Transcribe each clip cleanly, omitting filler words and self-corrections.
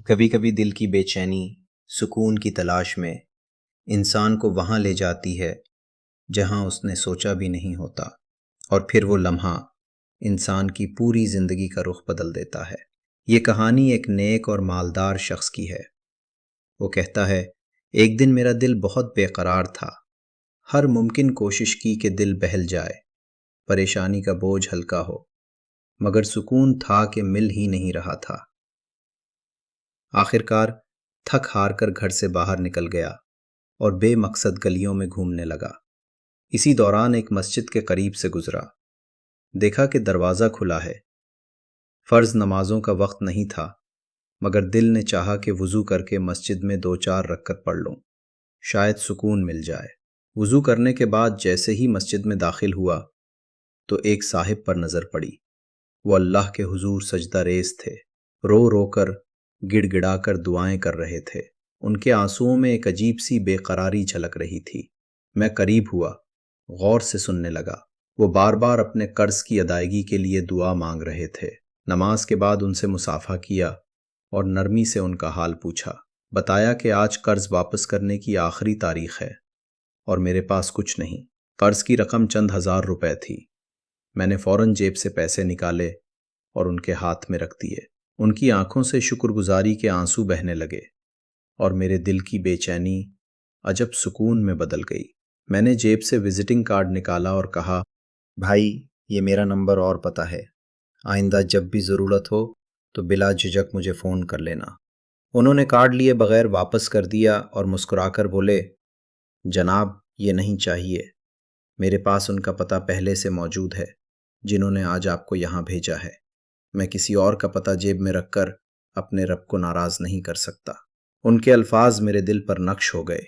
کبھی کبھی دل کی بے چینی سکون کی تلاش میں انسان کو وہاں لے جاتی ہے جہاں اس نے سوچا بھی نہیں ہوتا، اور پھر وہ لمحہ انسان کی پوری زندگی کا رخ بدل دیتا ہے۔ یہ کہانی ایک نیک اور مالدار شخص کی ہے۔ وہ کہتا ہے، ایک دن میرا دل بہت بے قرار تھا، ہر ممکن کوشش کی کہ دل بہل جائے، پریشانی کا بوجھ ہلکا ہو، مگر سکون تھا کہ مل ہی نہیں رہا تھا۔ آخرکار تھک ہار کر گھر سے باہر نکل گیا اور بے مقصد گلیوں میں گھومنے لگا۔ اسی دوران ایک مسجد کے قریب سے گزرا، دیکھا کہ دروازہ کھلا ہے۔ فرض نمازوں کا وقت نہیں تھا، مگر دل نے چاہا کہ وضو کر کے مسجد میں 2-4 رکعت پڑھ لوں، شاید سکون مل جائے۔ وضو کرنے کے بعد جیسے ہی مسجد میں داخل ہوا تو ایک صاحب پر نظر پڑی۔ وہ اللہ کے حضور سجدہ ریز تھے، رو رو کر گڑ گڑا کر دعائیں کر رہے تھے۔ ان کے آنسوؤں میں ایک عجیب سی بے قراری جھلک رہی تھی۔ میں قریب ہوا، غور سے سننے لگا۔ وہ بار بار اپنے قرض کی ادائیگی کے لیے دعا مانگ رہے تھے۔ نماز کے بعد ان سے مصافحہ کیا اور نرمی سے ان کا حال پوچھا۔ بتایا کہ آج قرض واپس کرنے کی آخری تاریخ ہے اور میرے پاس کچھ نہیں۔ قرض کی رقم چند ہزار روپے تھی۔ میں نے فوراً جیب سے پیسے نکالے اور ان کے ہاتھ میں رکھ دیے۔ ان کی آنکھوں سے شکر گزاری کے آنسو بہنے لگے اور میرے دل کی بے چینی عجب سکون میں بدل گئی۔ میں نے جیب سے وزٹنگ کارڈ نکالا اور کہا، بھائی یہ میرا نمبر اور پتہ ہے، آئندہ جب بھی ضرورت ہو تو بلا جھجک مجھے فون کر لینا۔ انہوں نے کارڈ لیے بغیر واپس کر دیا اور مسکرا کر بولے، جناب یہ نہیں چاہیے، میرے پاس ان کا پتہ پہلے سے موجود ہے جنہوں نے آج آپ کو یہاں بھیجا ہے۔ میں کسی اور کا پتہ جیب میں رکھ کر اپنے رب کو ناراض نہیں کر سکتا۔ ان کے الفاظ میرے دل پر نقش ہو گئے۔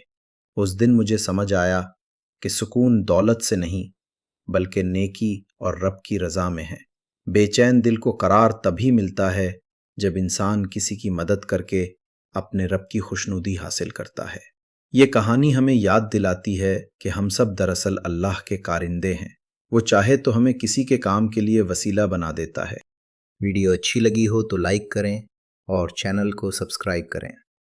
اس دن مجھے سمجھ آیا کہ سکون دولت سے نہیں بلکہ نیکی اور رب کی رضا میں ہے۔ بے چین دل کو قرار تبھی ملتا ہے جب انسان کسی کی مدد کر کے اپنے رب کی خوشنودی حاصل کرتا ہے۔ یہ کہانی ہمیں یاد دلاتی ہے کہ ہم سب دراصل اللہ کے کارندے ہیں۔ وہ چاہے تو ہمیں کسی کے کام کے لیے وسیلہ بنا دیتا ہے۔ ویڈیو اچھی لگی ہو تو لائک کریں اور چینل کو سبسکرائب کریں۔